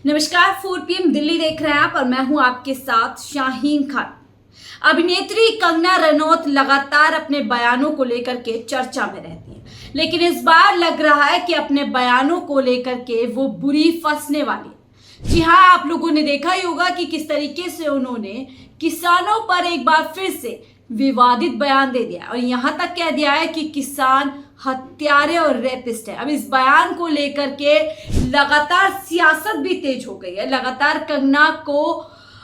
नमस्कार, 4 PM दिल्ली देख रहे हैं आप और मैं हूं आपके साथ शाहीन खान। अभिनेत्री कंगना रनौत लगातार अपने बयानों को लेकर के चर्चा में रहती है, लेकिन इस बार लग रहा है कि अपने बयानों को लेकर के वो बुरी फंसने वाली है। जी हाँ, आप लोगों ने देखा ही होगा कि किस तरीके से उन्होंने किसानों पर एक बार फिर से विवादित बयान दे दिया और यहां तक कह दिया है कि किसान हत्यारे और रेपिस्ट है। अब इस बयान को लेकर के लगातार सियासत भी तेज हो गई है। लगातार कंगना को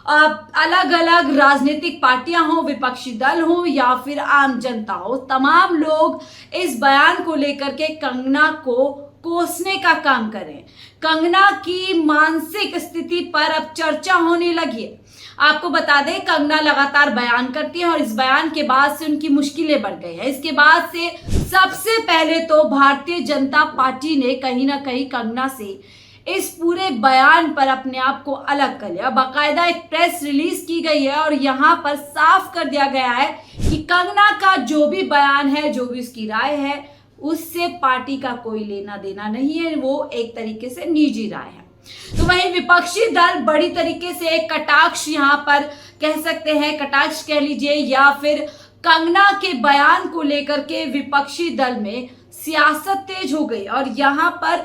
अलग अलग राजनीतिक पार्टियां हो, विपक्षी दल हो या फिर आम जनता हो, तमाम लोग इस बयान को लेकर के कंगना को कोसने का काम करें। कंगना की मानसिक स्थिति पर अब चर्चा होने लगी है। आपको बता दें, कंगना लगातार बयान करती है और इस बयान के बाद से उनकी मुश्किलें बढ़ गई हैं। इसके बाद से सबसे पहले तो भारतीय जनता पार्टी ने कहीं ना कहीं कंगना से इस पूरे बयान पर अपने आप को अलग कर लिया। बाकायदा एक प्रेस रिलीज की गई है और यहाँ पर साफ कर दिया गया है कि कंगना का जो भी बयान है, जो भी उसकी राय है, उससे पार्टी का कोई लेना देना नहीं है। वो एक तरीके से निजी राय है। तो वहीं विपक्षी दल बड़ी तरीके से एक कटाक्ष यहाँ पर कह सकते हैं, कटाक्ष कह लीजिए, या फिर कंगना के बयान को लेकर के विपक्षी दल में सियासत तेज हो गई और यहाँ पर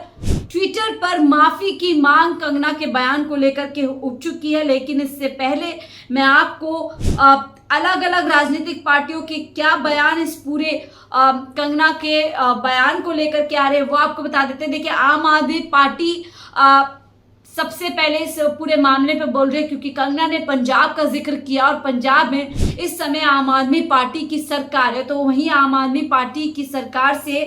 ट्विटर पर माफी की मांग कंगना के बयान को लेकर के उठ चुकी है। लेकिन इससे पहले मैं आपको अलग अलग राजनीतिक पार्टियों के क्या बयान इस पूरे कंगना के बयान को लेकर के आ रहे हैं वो आपको बता देते हैं। देखिए, आम आदमी पार्टी सबसे पहले इस पूरे मामले पे बोल रहे हैं क्योंकि कंगना ने पंजाब का जिक्र किया और पंजाब में इस समय आम आदमी पार्टी की सरकार है। तो वहीं आम आदमी पार्टी की सरकार से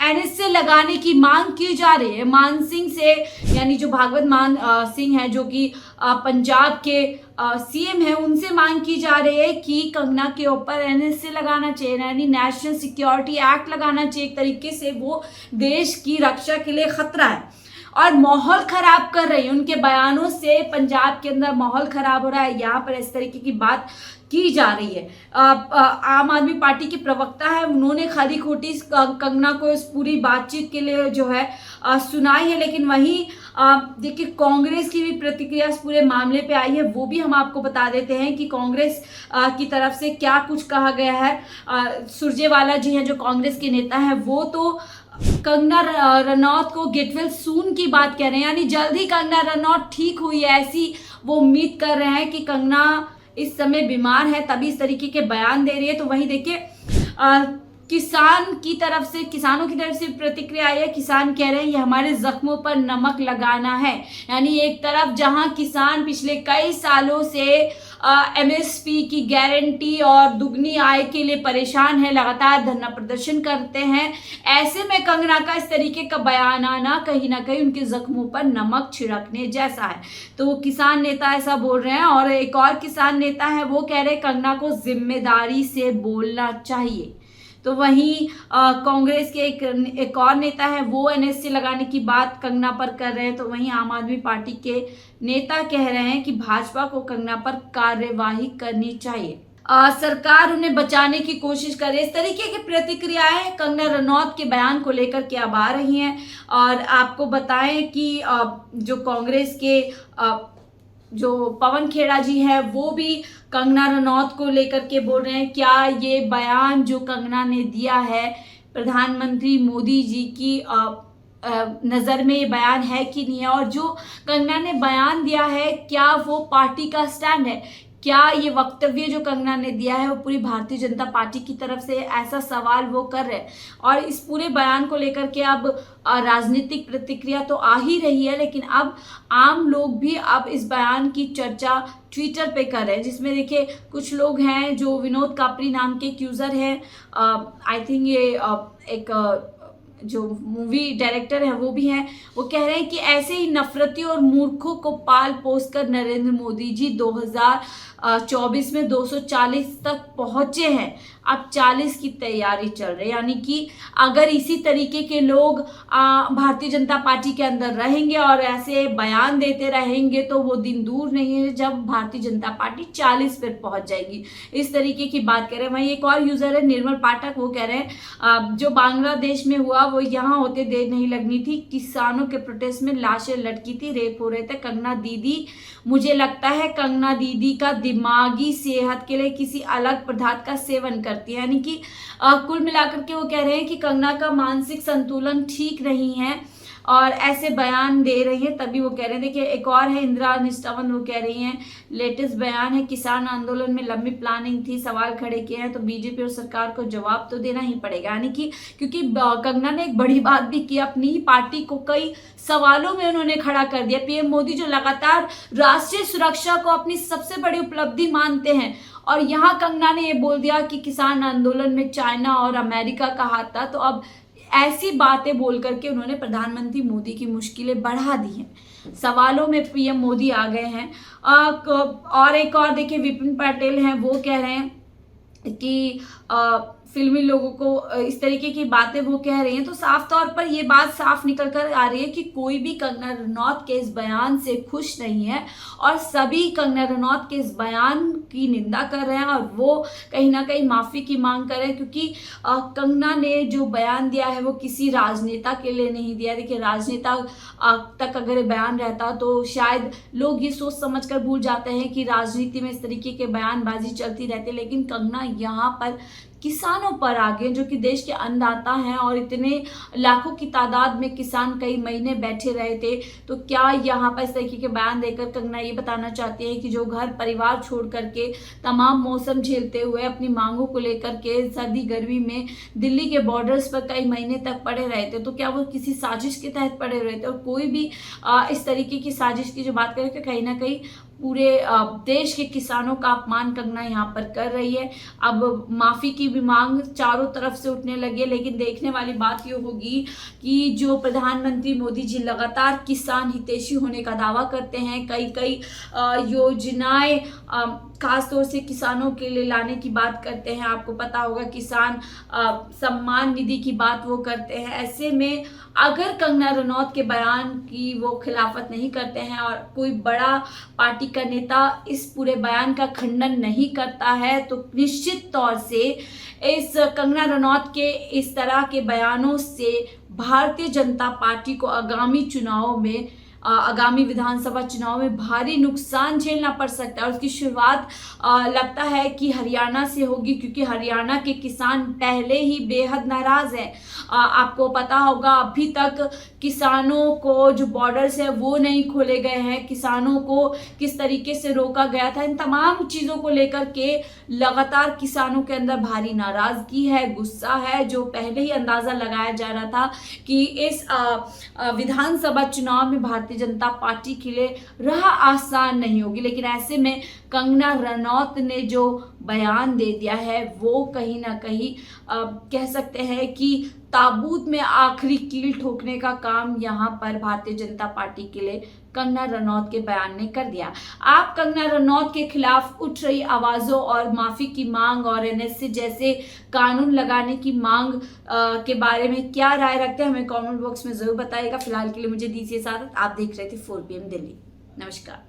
एनएसए लगाने की मांग की जा रही है। मान सिंह से, यानी जो भागवत मान सिंह है, जो कि पंजाब के सीएम है, उनसे मांग की जा रही है कि कंगना के ऊपर एनएसए लगाना चाहिए, यानी नेशनल सिक्योरिटी एक्ट लगाना चाहिए। एक तरीके से वो देश की रक्षा के लिए खतरा है और माहौल खराब कर रही है। उनके बयानों से पंजाब के अंदर माहौल खराब हो रहा है। यहाँ पर इस तरीके की बात की जा रही है। आम आदमी पार्टी के प्रवक्ता है, उन्होंने खरी खोटी कंगना को इस पूरी बातचीत के लिए जो है सुनाई है। लेकिन वहीं देखिए, कांग्रेस की भी प्रतिक्रिया इस पूरे मामले पे आई है, वो भी हम आपको बता देते हैं कि कांग्रेस की तरफ से क्या कुछ कहा गया है। सुरजेवाला जी हैं, जो कांग्रेस के नेता हैं, वो तो कंगना रनौत को गेट वेल सून की बात कह रहे हैं, यानी जल्द ही कंगना रनौत ठीक हुई है, ऐसी वो उम्मीद कर रहे हैं कि कंगना इस समय बीमार है, तभी इस तरीके के बयान दे रही है। तो वहीं देखिए, किसानों की तरफ से प्रतिक्रिया आई है। किसान कह रहे हैं ये हमारे जख्मों पर नमक लगाना है। यानी एक तरफ जहां किसान पिछले कई सालों से एमएसपी की गारंटी और दुगनी आय के लिए परेशान है, लगातार धरना प्रदर्शन करते हैं, ऐसे में कंगना का इस तरीके का बयान आना कहीं ना कहीं उनके जख्मों पर नमक छिड़कने जैसा है। तो वो किसान नेता ऐसा बोल रहे हैं और एक और किसान नेता है, वो कह रहे हैं कंगना को जिम्मेदारी से बोलना चाहिए। तो वहीं कांग्रेस के एक और नेता है, वो एनएसए लगाने की बात कंगना पर कर रहे हैं। तो वहीं आम आदमी पार्टी के नेता कह रहे हैं कि भाजपा को कंगना पर कार्यवाही करनी चाहिए, सरकार उन्हें बचाने की कोशिश करे। इस तरीके की प्रतिक्रियाएं कंगना रनौत के बयान को लेकर के अब आ रही हैं। और आपको बताएं कि जो कांग्रेस के जो पवन खेड़ा जी है, वो भी कंगना रनौत को लेकर के बोल रहे हैं, क्या ये बयान जो कंगना ने दिया है प्रधानमंत्री मोदी जी की नज़र में ये बयान है कि नहीं है, और जो कंगना ने बयान दिया है क्या वो पार्टी का स्टैंड है, क्या ये वक्तव्य जो कंगना ने दिया है वो पूरी भारतीय जनता पार्टी की तरफ से, ऐसा सवाल वो कर रहे हैं। और इस पूरे बयान को लेकर के अब राजनीतिक प्रतिक्रिया तो आ ही रही है, लेकिन अब आम लोग भी अब इस बयान की चर्चा ट्विटर पे कर रहे हैं, जिसमें देखिए कुछ लोग हैं जो विनोद कापरी नाम के एक यूज़र हैं, आई थिंक ये एक जो मूवी डायरेक्टर है वो भी हैं, वो कह रहे हैं कि ऐसे ही नफरतियों और मूर्खों को पाल पोस कर नरेंद्र मोदी जी 2024 में 240 तक पहुंचे हैं। अब 40 की तैयारी चल रही है। यानी कि अगर इसी तरीके के लोग भारतीय जनता पार्टी के अंदर रहेंगे और ऐसे बयान देते रहेंगे तो वो दिन दूर नहीं है जब भारतीय जनता पार्टी 40 पर पहुंच जाएगी। इस तरीके की बात कर रहे हैं। वहीं एक और यूजर है निर्मल पाठक, वो कह रहे हैं जो बांग्लादेश में हुआ वो यहाँ होते देर नहीं लगनी थी। किसानों के प्रोटेस्ट में लाशें लटकी थी, रेप हो रहे थे। कंगना दीदी, मुझे लगता है कंगना दीदी का दिमागी सेहत के लिए किसी अलग पदार्थ का सेवन करती है। यानी कि कुल मिलाकर के वो कह रहे हैं कि कंगना का मानसिक संतुलन ठीक नहीं है और ऐसे बयान दे रही है, तभी वो कह रहे हैं। देखिए एक और है इंदिरा निष्ठावन, वो कह रही हैं लेटेस्ट बयान है किसान आंदोलन में लंबी प्लानिंग थी, सवाल खड़े किए हैं तो बीजेपी और सरकार को जवाब तो देना ही पड़ेगा। यानी कि क्योंकि कंगना ने एक बड़ी बात भी की, अपनी ही पार्टी को कई सवालों में उन्होंने खड़ा कर दिया। पीएम मोदी जो लगातार राष्ट्रीय सुरक्षा को अपनी सबसे बड़ी उपलब्धि मानते हैं और यहाँ कंगना ने ये बोल दिया कि किसान आंदोलन में चाइना और अमेरिका का हाथ था, तो अब ऐसी बातें बोल करके उन्होंने प्रधानमंत्री मोदी की मुश्किलें बढ़ा दी हैं। सवालों में पीएम मोदी आ गए हैं। और एक और देखिए विपिन पटेल हैं, वो कह रहे हैं कि फिल्मी लोगों को इस तरीके की बातें वो कह रही हैं, तो साफ तौर पर ये बात साफ निकल कर आ रही है कि कोई भी कंगना रनौत के इस बयान से खुश नहीं है और सभी कंगना रनौत के इस बयान की निंदा कर रहे हैं और वो कहीं ना कहीं माफ़ी की मांग कर रहे हैं। क्योंकि कंगना ने जो बयान दिया है वो किसी राजनेता के लिए नहीं दिया। देखिए राजनेता तक अगर बयान रहता तो शायद लोग ये सोच समझ कर भूल जाते हैं कि राजनीति में इस तरीके के बयानबाजी चलती रहती है, लेकिन कंगना यहाँ पर किसानों पर आगे जो कि देश के अन्नदाता हैं और इतने लाखों की तादाद में किसान कई महीने बैठे रहे थे, तो क्या यहाँ पर इस तरीके के बयान देकर कंगना ये बताना चाहती है कि जो घर परिवार छोड़ करके तमाम मौसम झेलते हुए अपनी मांगों को लेकर के सर्दी गर्मी में दिल्ली के बॉर्डर्स पर कई महीने तक पड़े रहे थे, तो क्या वो किसी साजिश के तहत पड़े रहे थे? और कोई भी इस तरीके की साजिश की जो बात करें कहीं ना कहीं पूरे देश के किसानों का अपमान कंगना यहाँ पर कर रही है। अब माफ़ी की भी मांग चारों तरफ से उठने लगी है, लेकिन देखने वाली बात ये होगी कि जो प्रधानमंत्री मोदी जी लगातार किसान हितैषी होने का दावा करते हैं, कई योजनाएं खासतौर से किसानों के लिए लाने की बात करते हैं। आपको पता होगा किसान सम्मान निधि की बात वो करते हैं। ऐसे में अगर कंगना रनौत के बयान की वो खिलाफत नहीं करते हैं और कोई बड़ा पार्टी का नेता इस पूरे बयान का खंडन नहीं करता है, तो निश्चित तौर से इस कंगना रनौत के इस तरह के बयानों से भारतीय जनता पार्टी को आगामी विधानसभा चुनाव में भारी नुकसान झेलना पड़ सकता है। और उसकी शुरुआत लगता है कि हरियाणा से होगी, क्योंकि हरियाणा के किसान पहले ही बेहद नाराज हैं। आपको पता होगा अभी तक किसानों को जो बॉर्डर्स है वो नहीं खोले गए हैं, किसानों को किस तरीके से रोका गया था, इन तमाम चीज़ों को लेकर के लगातार किसानों के अंदर भारी नाराजगी है, गुस्सा है, जो पहले ही अंदाज़ा लगाया जा रहा था कि इस विधानसभा चुनाव में भारतीय जनता पार्टी के लिए राह आसान नहीं होगी। लेकिन ऐसे में कंगना रनौत ने जो बयान दे दिया है वो कहीं ना कहीं कह सकते हैं कि ताबूत में आखिरी कील ठोकने का काम यहाँ पर भारतीय जनता पार्टी के लिए कंगना रनौत के बयान ने कर दिया। आप कंगना रनौत के खिलाफ उठ रही आवाज़ों और माफ़ी की मांग और एनएसए जैसे कानून लगाने की मांग के बारे में क्या राय रखते हैं, हमें कमेंट बॉक्स में ज़रूर बताइएगा। फिलहाल के लिए मुझे दीजिए इजाज़त। आप देख रहे थे 4 PM दिल्ली। नमस्कार।